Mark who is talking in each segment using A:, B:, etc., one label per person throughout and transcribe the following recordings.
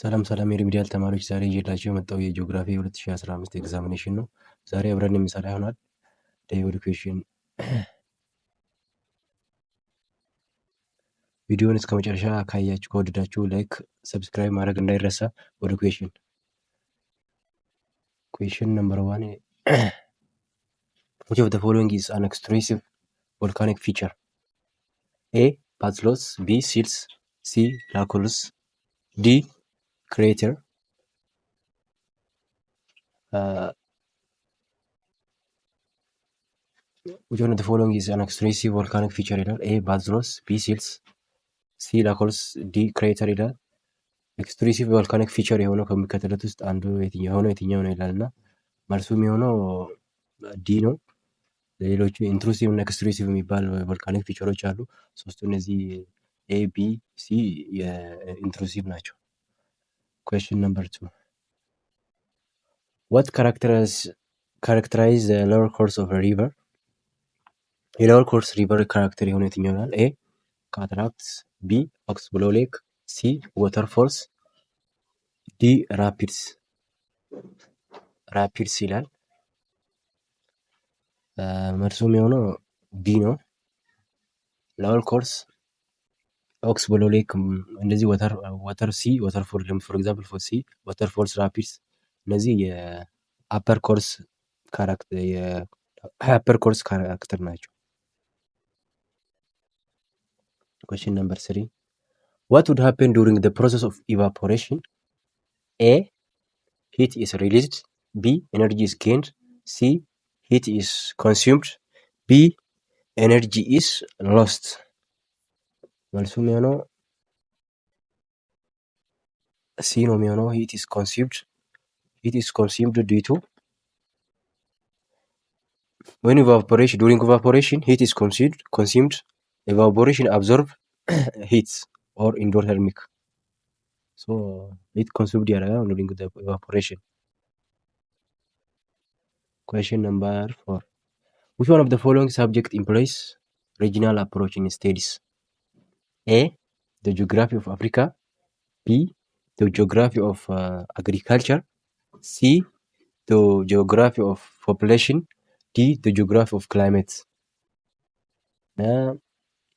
A: ሰላም ሰላም የሪሚዲያል ተማሪዎች ዛሬ ይዤላችሁ የመጣው የጂኦግራፊ 2015 ኤግዛሚኔሽን ነው። ዛሬ አብረን የምንሰራ ይሆናል። ወደ ኩዌሽን ቪዲዮውን እስከ መጨረሻ ካያችሁ ከወደዳችሁ ላይክ፣ ሰብስክራይብ ማድረግ እንዳይረሳ። ወደ ኩዌሽን ነምበር 1 which of the following is an extrusive volcanic feature? A. Patlos, B. Silts, C. Laculus, D. Crater. which one of the following is an extrusive volcanic feature ይላል። A. Patlos, B. Silts, C. Laculus, D. Crater ይላል። ኤክስትሩሲቭ ቮልካኒክ ፊቸር የሆነው ከሚከተሉት ውስጥ አንዱ የትኛው ነው ይላል እና መልሱ የሚሆነው ዲ ነው። ሌሎቹ ኢንትሩሲቭ እና ኤክስትሩሲቭ የሚባል ቮልካኒክ ፊቸሮች አሉ። ሶስቱ እነዚህ ኤ፣ ቢ፣ ሲ የኢንትሩሲቭ ናቸው። ኩዌስችን ነምበር 2 what characterize the lower course of a river? የሎወር ኮርስ ሪቨር ካራክተር የሆነው የትኛው ይላል። ኤ ካታራክትስ፣ ቢ ኦክስብሎ ሌክ፣ ሲ ዋተርፎልስ፣ ዲ ራፒድስ ይላል። መልሱ የሚሆነው ቢ ነው። ሎወር ኮርስ ኦክስብሎ ሌክ እንደዚህ ዋተር ሲ ዋተርፎል ፎር ኤግዛምፕል ፎር ሲ ዋተርፎልስ፣ ራፒድስ እነዚህ የአፐር ኮርስ ካራክተር ናቸው። ኩዌስችን ነምበር 3 what would happen during the process of evaporation? A. heat is released, B. energy is gained, C. heat is consumed, B. energy is lost. መልሱ የሚሆነው ሲ ነው የሚሆነው heat is consumed due to during evaporation heat is consumed, evaporation absorb heat or endothermic, so heat consumed ያደርጋል during the evaporation. Question number 4 which one of the following subject employs regional approach in studies? A. the geography of Africa, B. the geography of agriculture, C. the geography of population, D. the geography of climate.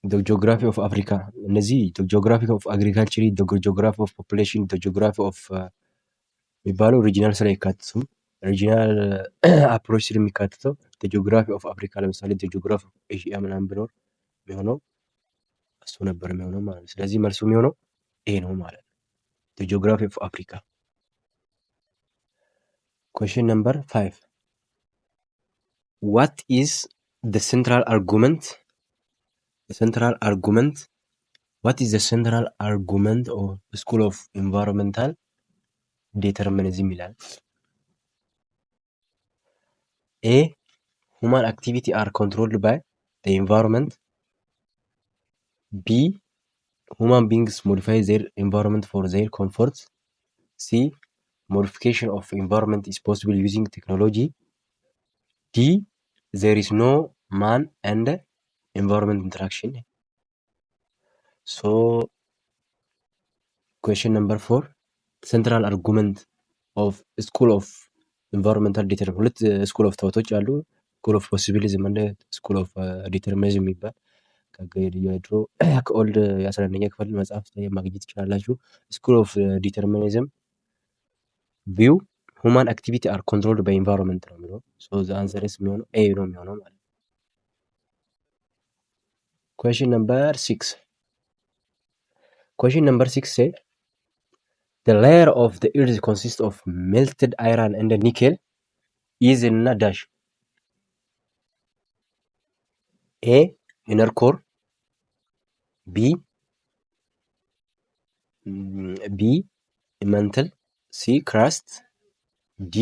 A: the geography of Africa እነዚህ the geography of agriculture, the geography of population, the geography of የሚባለው ሪጂናል ስራ አይካትቱም። ሪጂናል አፕሮች ስር የሚካትተው the geography of Africa ለምሳሌ the geography of Asia ምናምን ብኖር የሚሆነው እሱ ነበር የሚሆነው ማለት ነው። ስለዚህ መልሱ የሚሆነው ኤ ነው ማለት ነው። the geography of Africa. Question number 5 what is the central argument? what is the central argument of the school of environmental determinism ይላል። A. human activity are controlled by the environment, B. human beings modify their environment for their comfort, C. modification of environment is possible using technology, D. there is no man and environment interaction. So question number 4 central argument of school of environmental determinism ሁለት ስኩል ኦፍ ታውቶች አሉ። ስኩል ኦፍ ፖሲቢሊዝም እና ስኩል ኦፍ ዲተርሚኒዝም የሚባል ከድሮ ከኦልድ የ11ኛ ክፍል መጽሐፍ ላይ ማግኘት ትችላላችሁ። ስኩል ኦፍ ዲተርሚኒዝም ቪው ሁማን አክቲቪቲ አር ኮንትሮልድ ባይ ኢንቫይሮንመንት ነው የሚለው። ሶ ዘ አንሰር ኢዝ የሚሆነው ኤ ነው የሚሆነው ማለት ነው። Question number 6 say the layer of the earth consists of melted iron and nickel is እና dash A. inner core, B. mantle, C. crust, D.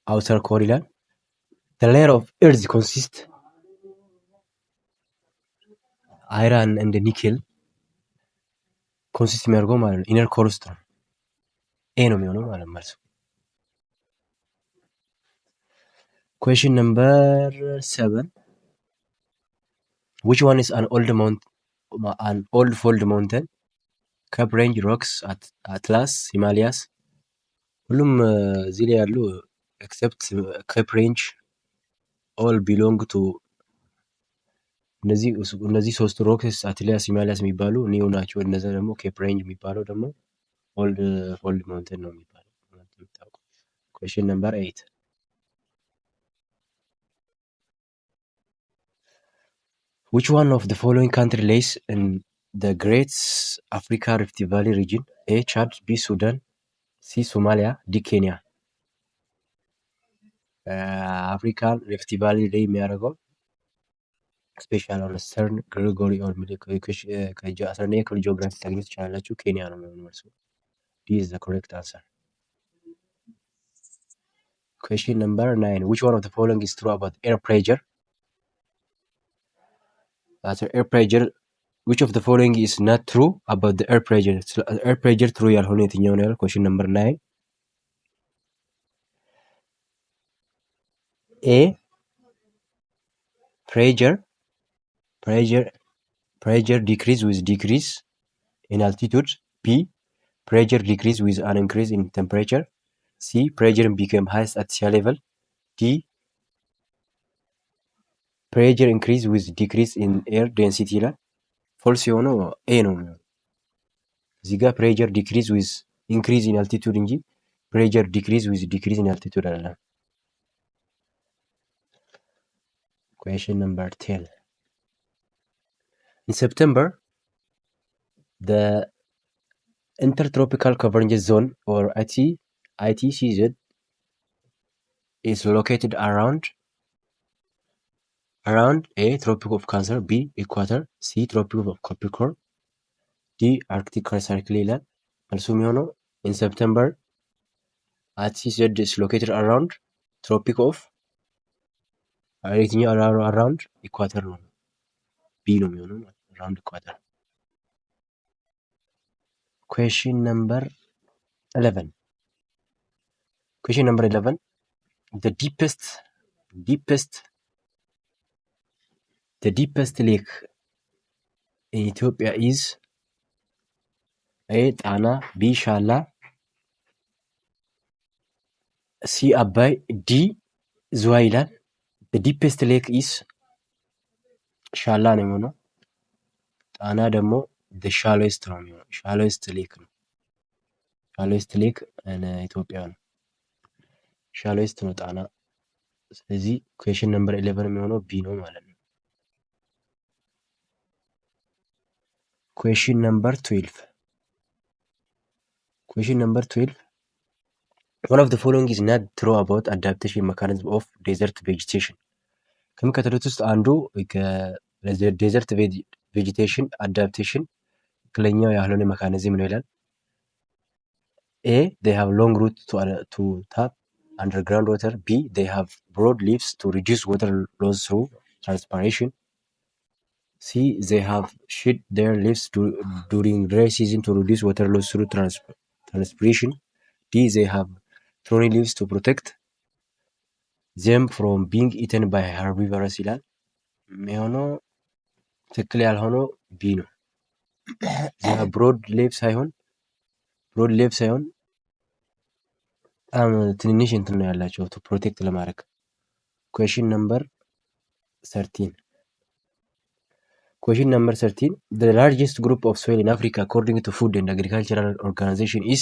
A: outer core ይላል። the layer of earth consists iron and nickel ኮንሲስት የሚያደርገው ማለት ነው ኢነር ኮር ውስጥ ነው። ኤ ነው የሚሆነው ማለት መልሱ። Question number 7 which one is an old fold mountain? ካፕ ሬንጅ፣ ሮክስ፣ አትላስ፣ ሂማሊያስ ሁሉም እዚህ ላይ ያሉ ኤክሰፕት ካፕ ሬንጅ ኦል ቢሎንግ ቱ እነዚህ ሶስቱ ሮክስ አትላስ፣ ሂማሊያስ የሚባሉ ኒው ናቸው። እነዛ ደግሞ ካፕ ሬንጅ የሚባለው ደግሞ ኦልድ ማውንቴን ነው የሚባለው። ኩዌስችን ነምበር 8 which one of the following country lies in the Great Africa Rift Valley region? A. Chad, B. Sudan, C. Somalia, D. Kenya. አፍሪካን ሪፍት ቫሊ ላይ የሚያደርገው ስፔሻል ኦር ሰርን ግሪጎሪ ኦር ከ11ኛ ክፍል ጂኦግራፊ ታገኙት ትችላላችሁ። ኬንያ ነው የሚሆነው መልሱ። ዲ ኢዝ ዘ ኮሬክት አንሰር። ኩዌስችን ነምበር 9 which one of the following is true about air pressure? air pressure which of the following is not true about the air pressure? air pressure true ያልሆነ የትኛው ነው ያለው? ኩዌስችን ነምበር 9 A. pressure decrease with decrease in altitude. B. pressure decrease with an increase in temperature. C. pressure become highest at sea level. D. pressure increase with decrease in air density ይላል። ፎልስ የሆነው ኤ ነው። እዚህ ጋር pressure decrease with increase in altitude እንጂ pressure decrease with decrease in altitude አይደለም። Question number 10. In September, the Intertropical Convergence Zone or ITCZ is located around A. Tropic of Cancer, B. Equator, C. Tropic of Capricorn, D. Arctic Circle ይላል። መልሱ የሚሆነው in September ITCZ is located around Tropic of የትኛው አራውንድ ኢኳተር ነው። ቢ ነው የሚሆነው አራውንድ ኢኳተር። ኩዌስችን ነምበር 11 the deepest lake in Ethiopia is A. ጣና፣ B. ሻላ፣ C. አባይ፣ D. ዝዋይ ይላል። the deepest lake is ሻላ ነው የሚሆነው። ጣና ደግሞ the shallowest ነው የሚሆነው። shallowest lake ነው። shallowest lake ኢትዮጵያ ነው። shallowest ነው ጣና። ስለዚህ ኩዌስችን ነምበር 11 የሚሆነው ቢ ነው ማለት ነው። ኩዌስችን ነምበር 12 one of the following is not true about adaptation mechanism of desert vegetation. ከሚከተሉት ውስጥ አንዱ ዴዘርት ቬጂቴሽን አዳፕቴሽን ትክክለኛው ያልሆነ ሜካኒዝም ነው ይላል። A. they have long roots to tap underground water. B. they have broad leaves to reduce water loss through transpiration. C. they have shed their leaves during dry season to reduce water loss through transpiration. D. they have thorny leaves to protect them from being eaten by herbivores ይላል። የሚሆነው ትክክል ያልሆነው ቢ ነው። ብሮድ ሌቭ ሳይሆን በጣም ትንንሽ እንትን ነው ያላቸው ቱ ፕሮቴክት ለማድረግ። ኩዌስችን ነምበር 13 the largest group of soil in Africa according to Food and Agricultural Organization is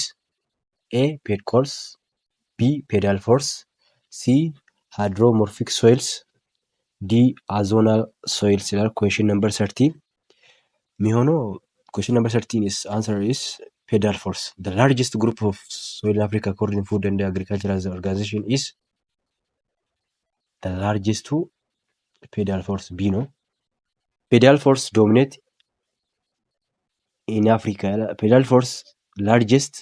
A: A. peat-coals, B. pedal force, C. hydromorphic soils, D. azonal soils ይላል። ኩዌስችን ነምበር 13 የሚሆነው ኩዌስችን ነምበር 13 answer is pedal force. The largest group of soil in Africa according to Food and Agricultural Organization is the largest pedal force B ነው። pedal force dominate in Africa. pedal force largest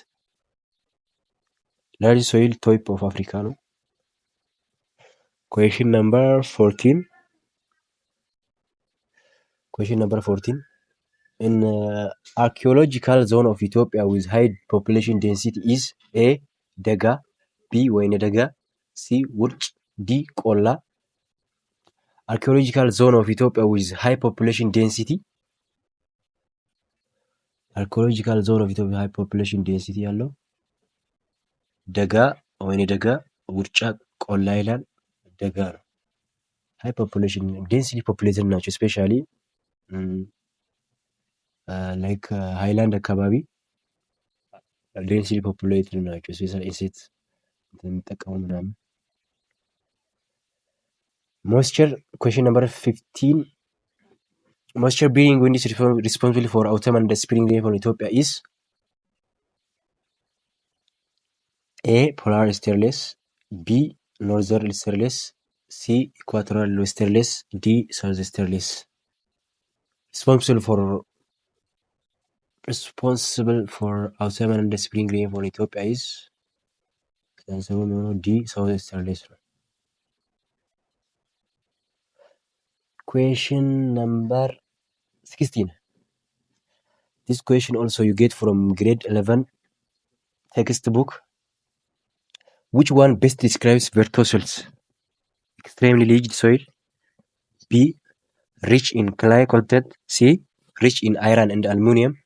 A: soil type of Africa ነው። Question number 14 in archaeological zone of Ethiopia with high population density is A. ደጋ፣ B. ወይነ ደጋ፣ C. ውርጭ፣ D. ቆላ። archaeological zone of Ethiopia with high population density አርኮሎጂካል ዞን ኦፍ ኢትዮጵያ ሃይ ፖፑሌሽን ዴንሲቲ ያለው ደጋ፣ ወይኔ ደጋ፣ ውርጫ፣ ቆላ ይላል። ደጋ ነው። ሃይ ፖፑሌሽን ዴንሲቲ ፖፑሌትድ ናቸው። ስፔሻሊ ላይክ ሃይላንድ አካባቢ ዴንሲቲ ፖፑሌትድ ናቸው። ስፔሻሊ ኢንሴክት የሚጠቀሙ ምናምን። ሞይስቸር ኩዌሽን ነምበር 15 moisture bearing wind is responsible for autumn and spring rainfall in Ethiopia is A. Polar easterlies, B. Northern easterlies, C. Equatorial westerlies, D. southeasterlies. Responsible for autumn and spring rainfall in Ethiopia is D. southeasterlies. Question number 16. This question also you get from grade 11 textbook. Which one best describes vertosols? Extremely leached soil, B. Rich in clay content, C. Rich in iron and aluminum,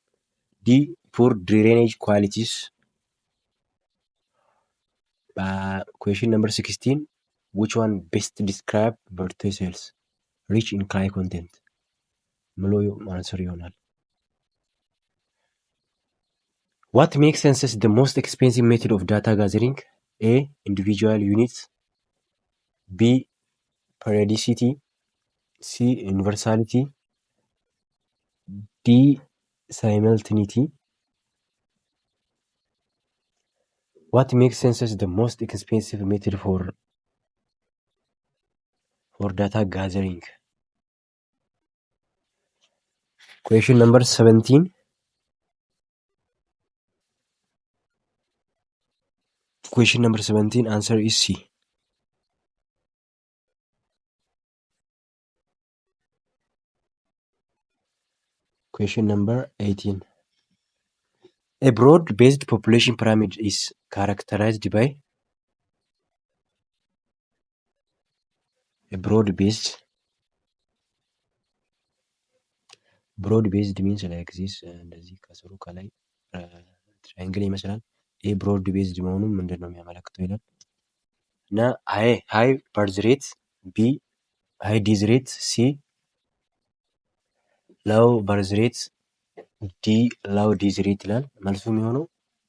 A: D. Poor drainage qualities. Question number 16. Which one best describes vertosols? Rich in clay content. Maloyo answer ይሆናል። What makes census the most expensive method of data gathering? A. Individual units, B. Periodicity, C. Universality, D. Simultaneity. What makes census the most expensive method for data gathering? Question number 17. Question number 17, answer is C. Question number 18. A broad-based population pyramid is characterized by a broad-based means like this እንደዚህ ከስሩ ከላይ ትራያንግል ይመስላል። ይሄ ብሮድ ቤዝድ መሆኑን ምንድን ነው የሚያመለክተው ይላል እና ሃይ በርዝ ሬት፣ ቢ ሃይ ዲዝ ሬት፣ ሲ ላው በርዝ ሬት፣ ዲ ላው ዲዝ ሬት ይላል። መልሱ የሚሆነው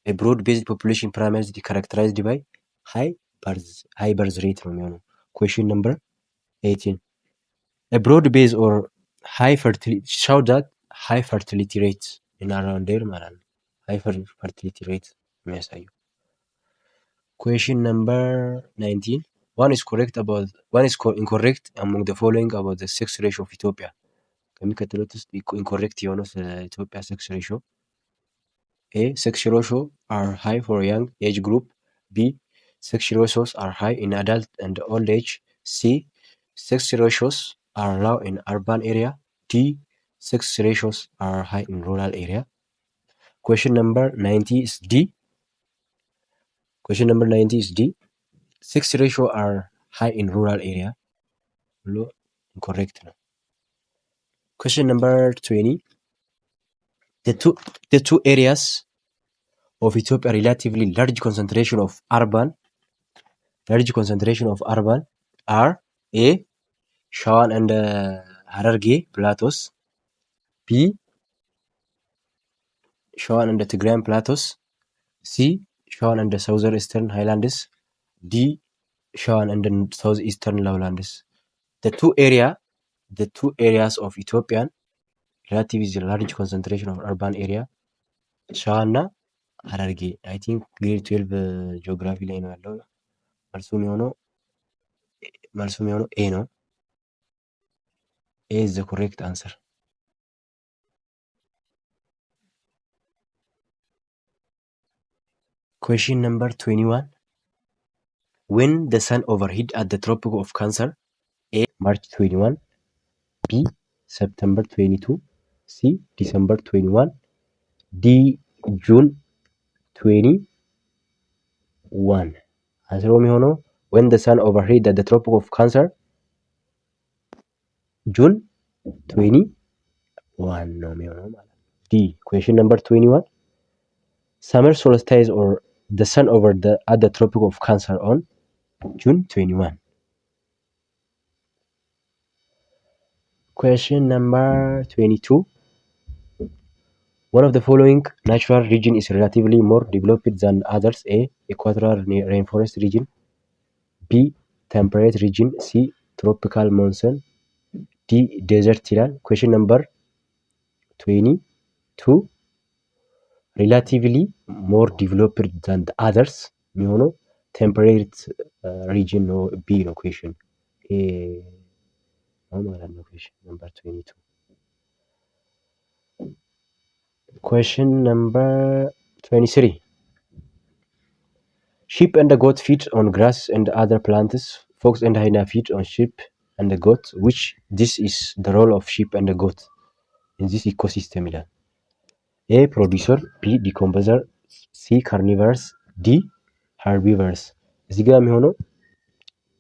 A: ብሮድ ቤዝድ ፖፑሌሽን ፒራሚድ ካራክተራይዝድ ባይ ሃይ በርዝ ሬት ነው የሚሆነው። ኩዌሽን ነምበር 18. A broad base or high fertility show that high fertility rate in around there ማለት ነው። high fertility rate የሚያሳየው። Question number 19. One is incorrect among the following about the sex ratio of Ethiopia. ከሚከተሉት ውስጥ incorrect የሆነው ስለ ኢትዮጵያ sex ratio. A. Sex ratio are high for young age group. B. Sex ratios are high in adult and old age. C. Sex ratios are low in urban area. D. Sex ratios are high in rural area. Question number 90 is D. Question number 90 is D. Sex ratio are high in rural area. Low, incorrect. Question number 20. The two areas of Ethiopia relatively large concentration of urban are A. Shawan and Hararge plateaus, B. Shawan and Tigray plateaus, C. Shawan and the southeastern highlands, D. Shawan and the southeastern lowlands. The two areas of Ethiopian relatively large concentration of urban area ሻዋና ሀረርጌ። አይ ቲንክ ግሬድ 12 ጂኦግራፊ ላይ ነው ያለው። መልሱ የሚሆነው ኤ ነው። ኤ is the correct answer. Question number 21. When the sun overheat at the Tropic of Cancer? A. March 21, B. September 22, C. December 21, D. June 21. Answer የሚሆነው when the sun overheat at the Tropic of Cancer June 21 ነው የሚሆነው ማለት ነው። D. Question number 21. Summer solstice or the sun over at the Tropic of Cancer on June 21. Question number 22. One of the following natural region is relatively more developed than others. A. Equatorial rainforest region. B. Temperate region. C. Tropical monsoon. D. Desert ይላል። Question number 22. Relatively more developed than the others የሚሆነው temperate region ነው። B ነው question A ነው ማለት ነው። question number 22. Question number 23. Sheep and the goat feed on grass and other plants. Fox and hyena feed on sheep and the goat. Which this is the role of sheep and the goat in this ecosystem ይላል። A. Producer. B. Decomposer. C. Carnivorous. D. Herbivores. እዚህ ጋር የሚሆነው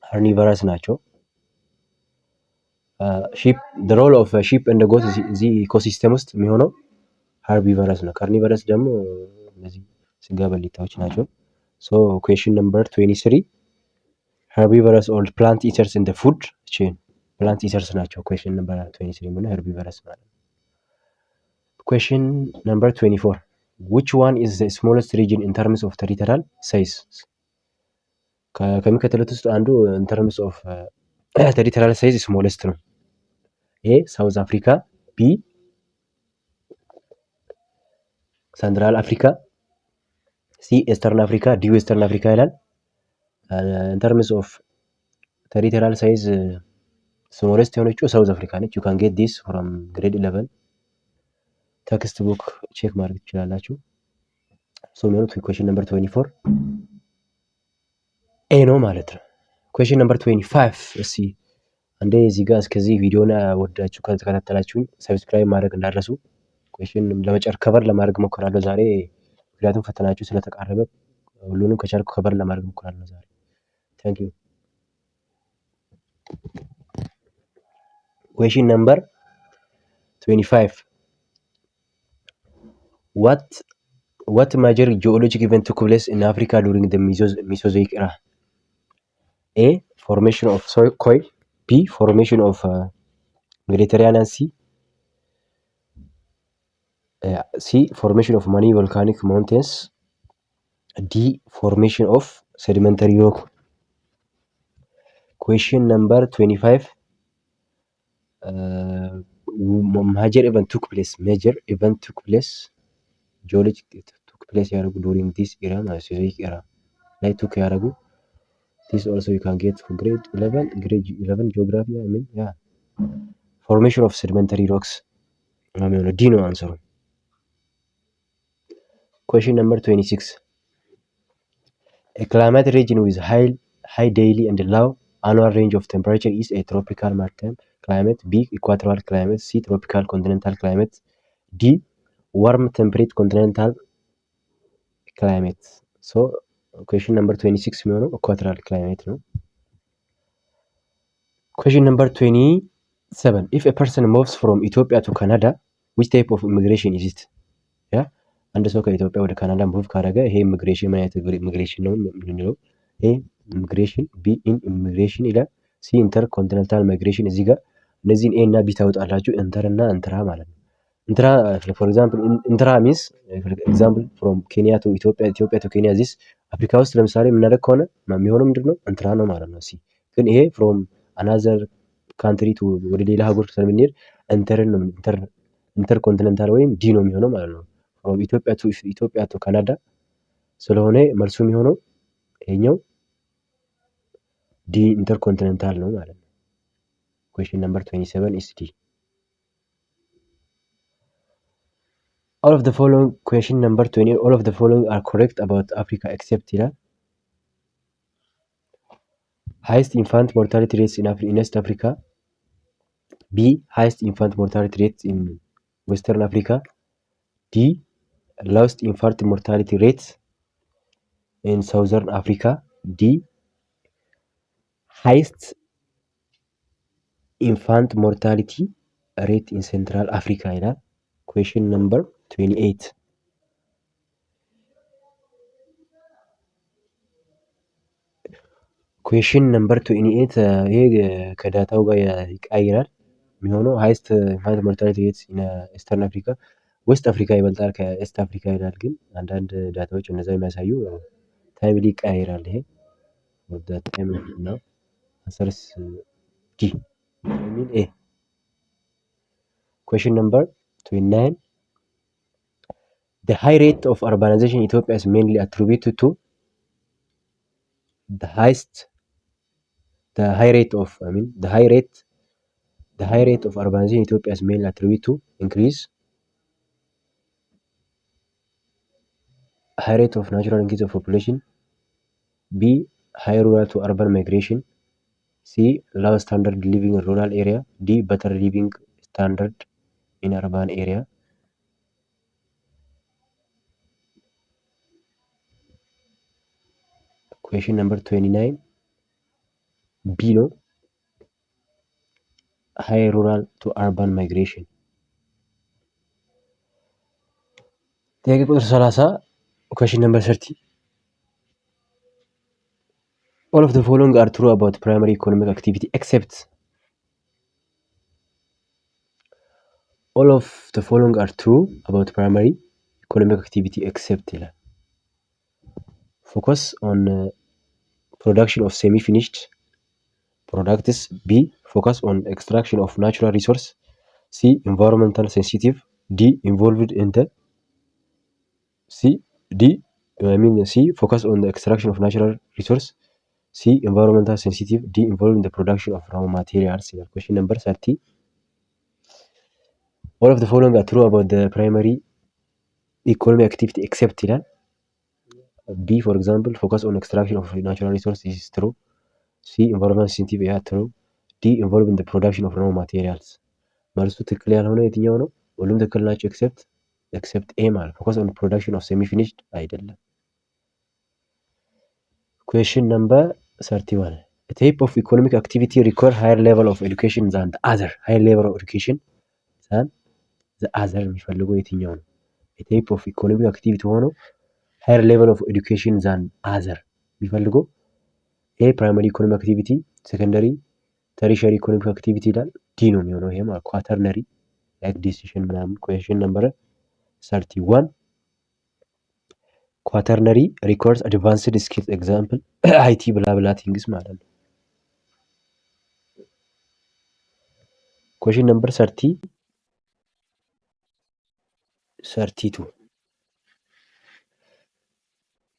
A: herbivores ናቸው። the role of sheep and the goat እዚህ ኢኮሲስተም ውስጥ የሚሆነው herbivores ነው። carnivorous ደግሞ እነዚህ ስጋ በሊታዎች ናቸው። So question number 23. Herbivores or plant eaters in the food chain. Plant eaters ናቸው። question number 23 የሚሆነው herbivores ማለት ነው። Question number 24. Which one is the smallest region in terms of territorial size? ከሚከተሉት ውስጥ አንዱ in terms of territorial size smallest ነው። A. South Africa. B. Central Africa. C. Eastern Africa. D. Western Africa ይላል። in terms of territorial size smallest የሆነችው ሳውዝ አፍሪካ ነች። you can get this from grade 11 ቴክስት ቡክ ቼክ ማድረግ ትችላላችሁ። so የሚሆኑት question number 24 A ነው ማለት ነው። question number 25 እስኪ አንዴ እዚህ ጋር እስከዚህ ቪዲዮን ወዳችሁ ከተከታተላችሁኝ ሰብስክራይብ ማድረግ እንዳትረሱ። question ከቨር ለማድረግ ሞክራለሁ ዛሬ ምክንያቱም ፈተናችሁ ስለተቃረበ ሁሉንም ከቻልኩ ከቨር ለማድረግ ሞክራለሁ ዛሬ። thank you. question number 25. What major geologic event took place in Africa during the Mesozoic era? A. Formation of soil coil. B. Formation of Mediterranean Sea. C. Formation of many volcanic mountains. D. Formation of sedimentary rock. Question number 25. Major event took place. Geologic took place ያደረጉ during this era Mesozoic era ላይ took ያደረጉ this also you can get for grade 11 geography formation of sedimentary rocks የሚሆነው D ነው አንሰሩ። question number 26. A climate region with high daily and low annual range of temperature is a tropical maritime climate. B. Equatorial climate. C. Tropical continental climate. D. Warm temperate continental climate. So question number 26 የሚሆነው equatorial climate ነው። question number 27. If a person moves from Ethiopia to Canada, which type of immigration is it? አንድ ሰው ከኢትዮጵያ ወደ ካናዳ ሙቭ ካደረገ ይሄ ኢሚግሬሽን ምን አይነት ኢሚግሬሽን ነው የምንለው? ኤ ኢሚግሬሽን፣ ቢ ኢን ኢሚግሬሽን ይላል። ሲ ኢንተር ኮንቲኔንታል ማይግሬሽን። እዚህ ጋር እነዚህን ኤ እና ቢ ታወጣላችሁ። ኢንተር እና ኢንትራ ማለት ነው። ኢንትራ ፎር ኤግዛምፕል ኢንትራ ሚንስ ኤግዛምፕል ፍሮም ኬንያ ቱ ኢትዮጵያ፣ ኢትዮጵያ ቱ ኬንያ ዚስ አፍሪካ ውስጥ ለምሳሌ የምናደርግ ከሆነ የሚሆነው ምንድን ነው? ኢንትራ ነው ማለት ነው። ሲ ግን ይሄ ፍሮም አናዘር ካንትሪ ቱ ወደ ሌላ ሀገር ስለምንሄድ ኢንተርን ነው ኢንተር ኮንቲኔንታል ወይም ዲ ነው የሚሆነው ማለት ነው። ፍሮም ኢትዮጵያ ቱ ካናዳ ስለሆነ መልሱ የሚሆነው ይሄኛው ዲ ኢንተርኮንቲኔንታል ነው ማለት ነው። question number 27 is D. All of the following question number 20 all of the following are correct about Africa except ይላል። highest infant mortality rates in East Africa. B. highest infant mortality rates in Western Africa. D. lowest infant mortality rates in Southern Africa. D. highest infant mortality rate in Central Africa ይላል። question number 28 ኩዌሽን ነምበር 28 ይሄ ከዳታው ጋር ይቀያየራል የሚሆነው ሃይስት ኢንፋንት ሞርታሊቲ ሬትስ ኢን ኢስተርን አፍሪካ ዌስት አፍሪካ ይበልጣል ከኤስት አፍሪካ ይላል። ግን አንዳንድ ዳታዎች እነዛ የሚያሳዩ ታይምሊ ይቀያየራል። ይሄ ታይም ነው። አንሰርስ ዲ ሚን ኤ ኩዌሽን ነምበር 29 The high rate of urbanization in Ethiopia is mainly attributed to the high rate of urbanization in Ethiopia is mainly attributed to increase high rate of natural increase of population, B high rural to urban migration, C low standard living in rural area, D better living standard in urban area. Question number 29 B ነው high rural to urban migration። ጥያቄ ቁጥር 30 question number 30 all of the following are true about primary economic activity except all of the following are true about primary economic activity except ይላል focus on production of semi-finished products, B focus on extraction of natural resource, C environmental sensitive, D involved in the C focus on the extraction of natural resource, C environmental sensitive, D involved in the production of raw materials. Question number 30 all of the following are true about the primary economic activity except ይላል B for example focus on extraction of natural resource is true, C environmental sensitive true, D involved in the production of raw materials። መልሱ ትክክል ያልሆነ የትኛው ነው? ሁሉም ትክክል ናቸው except A ማለት focus on production of semi finished አይደለም። question number 31 a type of economic activity require higher level of education than the other higher level of education than the other የሚፈልገው የትኛው ነው? a type of economic activity ሆኖ higher level of education than other የሚፈልገው A primary economic activity secondary tertiary economic activity ይላል D ነው የሚሆነው ይሄ ማለት quaternary like decision ምናምን question number 31 quaternary requires advanced skills example IT blah blah things ማለት ነው። question number 32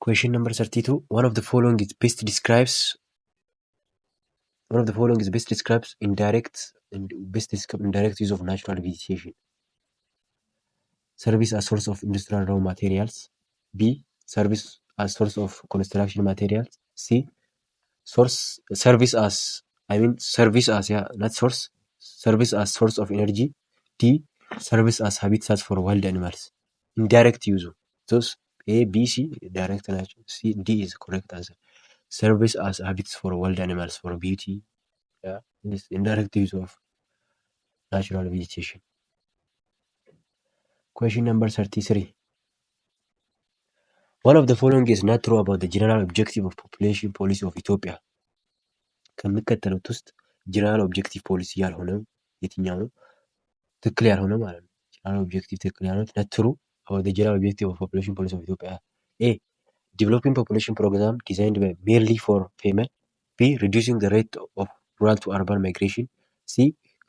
A: question number 32 one of the following is best describes indirect use of natural vegetation. Service as source of industrial raw materials, B service as source of construction materials, C service as source of energy, D service as habitats for wild animals. Indirect use those A B C direct ናቸው C D is correct answer. Service as habitats for wild animals for beauty, this indirect use of natural vegetation. question number 33 one of the following is not true about the general objective of population policy of Ethiopia. ከሚከተሉት ውስጥ general objective policy ያልሆነው የትኛው ነው? ትክክል ያልሆነ ማለት ነው። general objective ትክክል ያልሆነ not true about the general objective of population policy of Ethiopia. A developing population program designed merely for female. B reducing the rate of rural to urban migration. C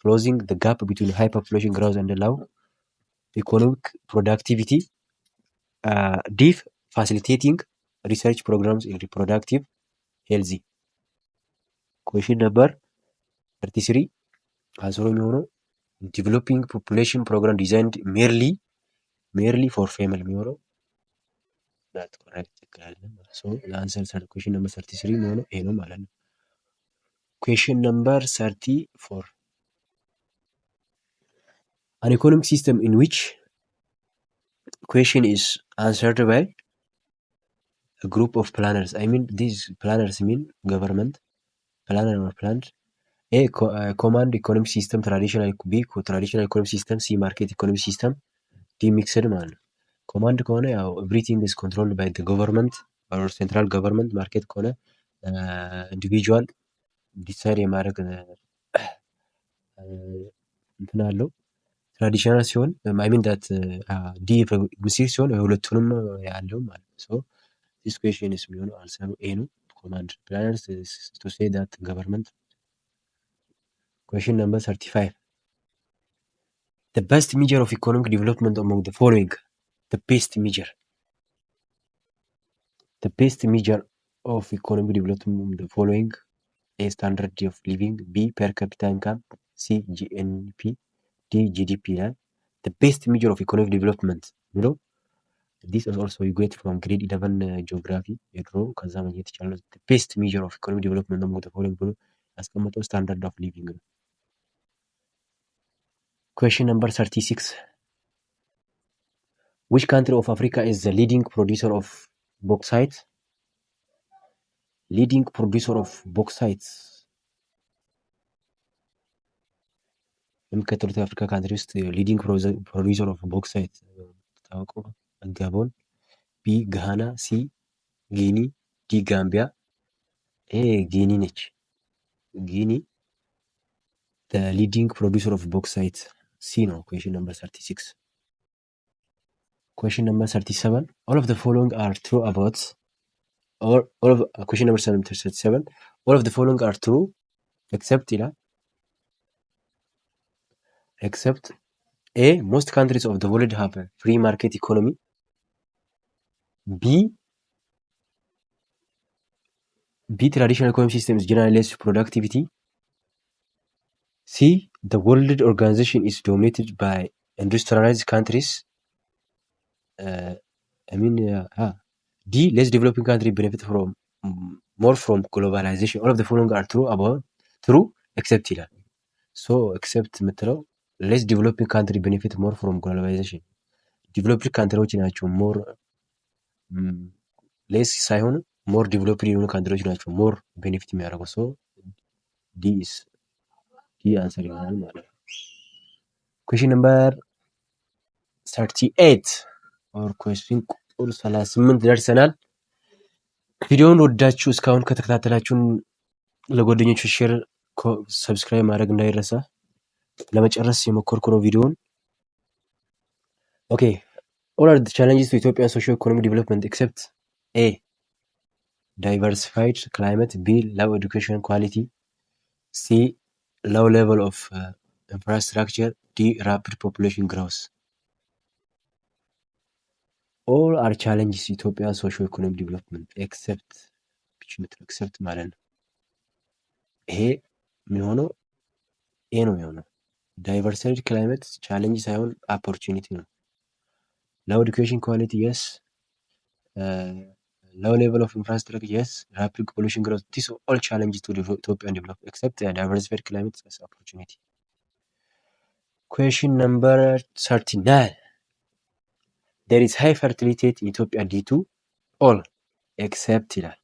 A: closing the gap between high population growth and low economic productivity. D facilitating research programs in reproductive healthy. question number 33 answer የሚሆነው developing population program designed merely for female የሚሆነው that correct so the answer question number 33 የሚሆነው ይሄ ነው ማለት ነው። question number 34 an economic system in which question is answered by a group of planners. I mean these planners mean government planner or planned. A command economic system traditional B traditional economic system, C market economic system, ዲ ሚክስድ ማለት ነው። ኮማንድ ከሆነ ያው ኤቭሪቲንግ ኢዝ ኮንትሮልድ ባይ ዘ ገቨርንመንት ኦር ሴንትራል ገቨርንመንት። ማርኬት ከሆነ ኢንዲቪጁዋል ዲሳይድ የማድረግ እንትን አለው። ትራዲሽናል ሲሆን አይ ሚን ዳት ዲ ሚክስድ ሲሆን ሁለቱንም ያለው ማለት ነው። ሶ ዲስ ኩዌስችን ኢዝ የሚሆነው አንሰሩ ኤ ነው። ኮማንድ ፕላነርስ ቱ ሴይ ዳት ገቨርንመንት። ኩዌስችን ነምበር 35 the best measure of economic development among the following. The best measure of economic development among the following: A, standard of living; B, per capita income; C, GNP; D, GDP ይላል። the best measure of economic development ብሎ this is also you get from grade 11 geography የድሮ ከዛ ማግኘት ይቻላል። the best measure of economic development among the following ብሎ ያስቀመጠው standard of living ነው። question number 36 which country of Africa is the leading producer of bauxite? leading producer of bauxite የሚከተሉት የአፍሪካ ካንትሪ ውስጥ ሊዲንግ ፕሮዲውሰር ኦፍ ቦክሳይት ታወቀው? ጋቦን፣ ቢ ጋና፣ ሲ ጊኒ፣ ዲ ጋምቢያ። ይሄ ጊኒ ነች። ጊኒ ሊዲንግ ፕሮዲውሰር ኦፍ ቦክሳይት ሲ ነው። ኩዌሽን ነምበር 36 ኩዌሽን ነምበር 37 all of the following are true about or all of question number 37 all of the following are true except ይላል except A, most countries of the world have a free market economy. B, traditional economic systems generally less productivity. C, the World Organization is dominated by industrialized countries. D, less developing countries benefit from more from globalization. All of the following are true except ይላል። So except የምትለው less developing country benefit more from globalization. ዲቨሎፕድ ካንትሪዎች ናቸው ሞር ሌስ ሳይሆን ሞር ዲቨሎፕድ የሆኑ ካንትሪዎች ናቸው ሞር ቤኔፊት የሚያደርገው። ሶ ዲ አንሰር ይሆናል ማለት ነው። ኩዌሽን ነምበር 38 ኦር ኩዌሽን ቁጥር 38 ደርሰናል። ቪዲዮውን ወዳችሁ እስካሁን ከተከታተላችሁን ለጓደኞቹ ሼር፣ ሰብስክራይብ ማድረግ እንዳይረሳ። ለመጨረስ የሞከርኩ ነው ቪዲዮውን። ኦኬ all are the challenges to Ethiopia's socio-economic development except A, diversified climate; B, low education quality; C, low level of infrastructure; D, rapid population growth. all are challenges to Ethiopia's socio-economic development except ማለት ነው። ይሄ የሚሆነው ኤ ነው የሚሆነው። diversified climate ቻሌንጅ ሳይሆን opportunity ነው። low education quality yes, low level of infrastructure yes, rapid population growth. These are all challenges to Ethiopian development except diversified climate as opportunity. Question number 39 there is high fertility rate in Ethiopia due to all except ይላል።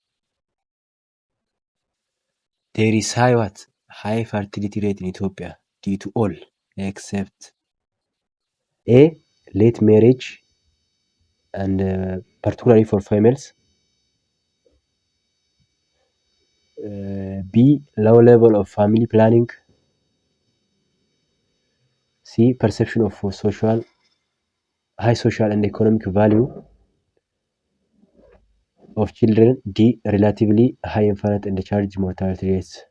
A: there is high fertility rate in Ethiopia due to all except A, late marriage and particularly for females; B, low level of family planning; C, perception of high social and economic value of children; D, relatively high infant and child mortality rates.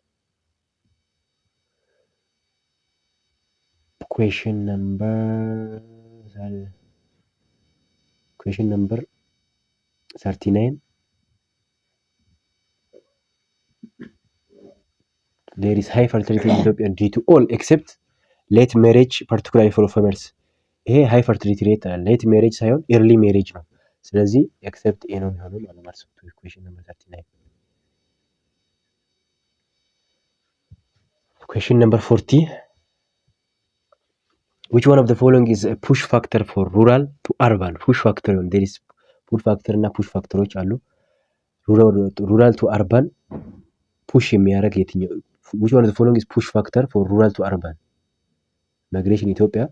A: Question number 39 there is high fertility in Ethiopia due to all except late marriage particularly for females. ይሄ ሃይ ፈርቲሊቲ ሬት ሌት ሜሬጅ ሳይሆን ኤርሊ ሜሬጅ ነው። ስለዚህ ኤክሰፕት ኤ ነው የሚሆነው ማለት ነው። ኩዌሽን ነምበር 39 ኩዌሽን ነምበር 40 which one of the following is a push factor for rural to urban? push factor there is pull factor እና push ፋክተሮች አሉ። rural to urban push የሚያደርግ የትኛው? which one of the following is push factor for rural to urban migration ኢትዮጵያ?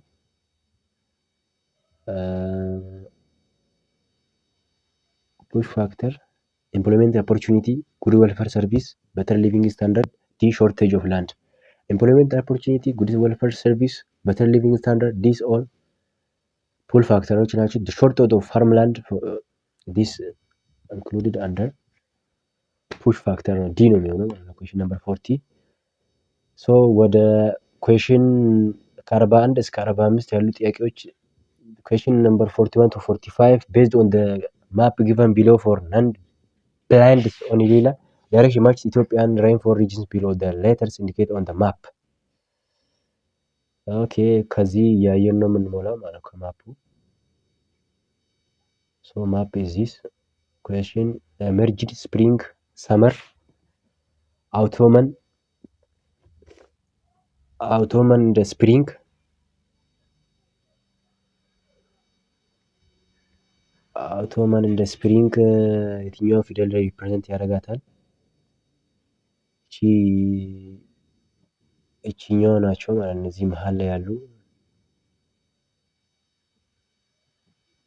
A: ፑሽ ፋክተር ኤምፕሎይመንት ኦፖርቹኒቲ፣ ጉድ ዌልፌር ሰርቪስ፣ በተር ሊቪንግ ስታንዳርድ፣ ዲ ሾርቴጅ ኦፍ ላንድ። ኤምፕሎይመንት ኦፖርቹኒቲ፣ ጉድ ዌልፌር ሰርቪስ፣ በተር ሊቪንግ ስታንዳርድ፣ ዲስ ኦል ፑል ፋክተሮች ናቸው። ሾርት ኦፍ ፋርምላንድ ዲስ ኢንክሉድድ አንደር ፑሽ ፋክተር ነው። ዲ ነው የሚሆነው ማለት ነው። ኩዌሽን ነምበር 40። ሶ ወደ ኩዌሽን ከ41 እስከ 45 ያሉ ጥያቄዎች ኩዌሽን ነምበር 41 to 45 based on the map given below for non-blind only ይላል። direction match Ethiopian rainfall regions below the letters indicate on the map። ኦኬ ከዚህ ያየን ነው የምንሞላው ማለት ከማፑ። ሶ ማፕ is this question merged spring summer autumn and spring አውቶመን እንደ ስፕሪንግ የትኛው ፊደል ላይ ሪፕሬዘንት ያደርጋታል? እቺኛው ናቸው ማለት ነው። እዚህ መሀል ላይ ያሉ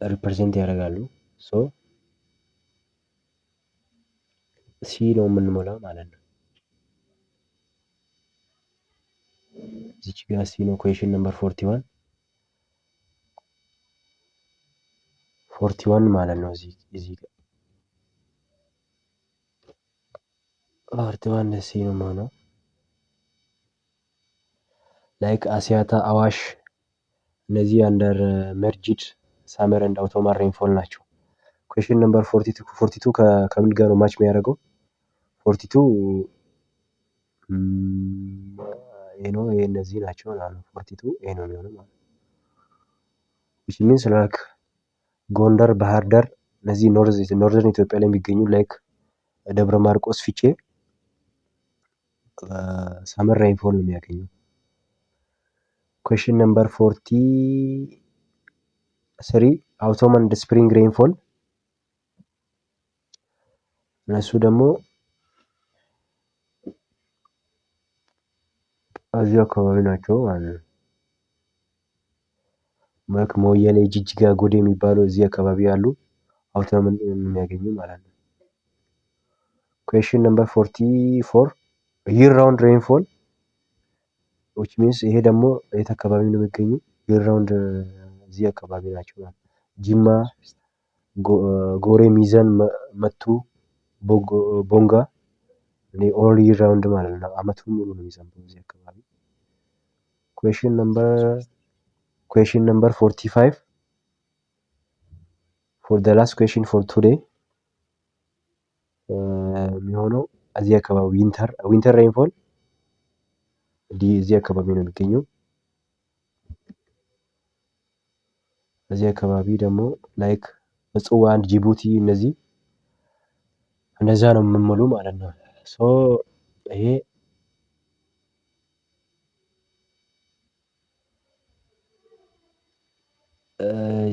A: ሪፕሬዘንት ያደርጋሉ። ሶ ሲ ነው የምንሞላው ማለት ነው። እዚች ጋር ሲ ነው ኩዌሽን ነምበር 41 ማለት ነው። እዚህ ጋር 41 ሲ ነው የምሆነው። ላይክ አሲያታ፣ አዋሽ እነዚህ አንደር መርጅድ ሳመር ኤንድ አውቶማን ሬንፎል ናቸው። ኩዌሽን ነምበር 42 ከምን ጋር ነው ማች የሚያደርገው? 42 ይሄ ነው። ይሄ እነዚህ ናቸው ማለት ነው። 42 ይሄ ነው የሚሆነው ማለት ነው። which means like ጎንደር፣ ባህር ዳር እነዚህ ኖርዘርን ኢትዮጵያ ላይ የሚገኙ ላይክ ደብረ ማርቆስ፣ ፊቼ ሳመር ሬንፎል ነው የሚያገኘው። ኩዌሽን ነምበር 43 አውቶመን ኤንድ ስፕሪንግ ሬንፎል እነሱ ደግሞ እዚህ አካባቢ ናቸው ማለት ነው። ሞያሌ፣ ጅጅጋ፣ ጎዴ የሚባሉ እዚህ አካባቢ ያሉ አውቶመን የሚያገኙ ማለት ነው። ኩዌሽን ነምበር 44 ይር ራውንድ ሬንፎል which means ይሄ ደግሞ የት አካባቢ ነው የሚገኙ? ይር ራውንድ እዚህ አካባቢ ናቸው ማለት ነው። ጅማ፣ ጎሬ፣ ሚዛን፣ መቱ፣ ቦንጋ ኦል ይር ራውንድ ማለት ነው። አመቱን ሙሉ ነው የሚዘንበው እዚህ አካባቢ። ኩዌሽን ነምበር 45 for the last question for today የሚሆነው እዚህ አካባቢ ዊንተር ሬንፎል እዚህ አካባቢ ነው የሚገኘው። እዚህ አካባቢ ደግሞ ላይክ ምጽዋ አንድ ጅቡቲ እነዚህ እንደዛ ነው የምንሞሉ ማለት ነው። ሶ ይሄ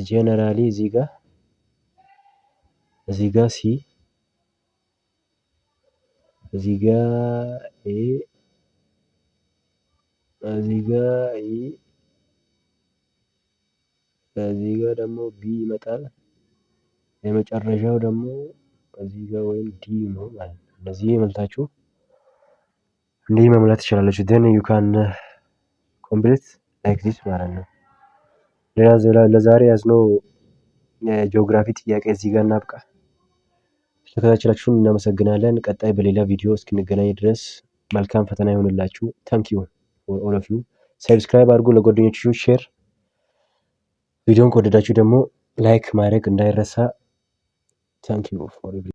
A: ጄነራሊ እዚህ ጋር ሲ እዚህ ጋር ኤ እዚህ ጋር ኤ እዚህ ጋር ደግሞ ቢ ይመጣል። የመጨረሻው ደግሞ እዚህ ጋር ወይም ዲ ነው ማለት ነው። እነዚህ መልታችሁ እንዲህ መሙላት ትችላላችሁ። then you can complete like this ማለት ነው። ለዛሬ ያዝነው የጂኦግራፊ ጥያቄ እዚህ ጋር እናብቃ። ስለተከታተላችሁን እናመሰግናለን። ቀጣይ በሌላ ቪዲዮ እስክንገናኝ ድረስ መልካም ፈተና ይሆንላችሁ። ታንክ ዩ for all of you። ሰብስክራይብ አድርጉ፣ ለጓደኞቻችሁ ሼር። ቪዲዮን ከወደዳችሁ ደግሞ ላይክ ማድረግ እንዳይረሳ። ታንክ ዩ for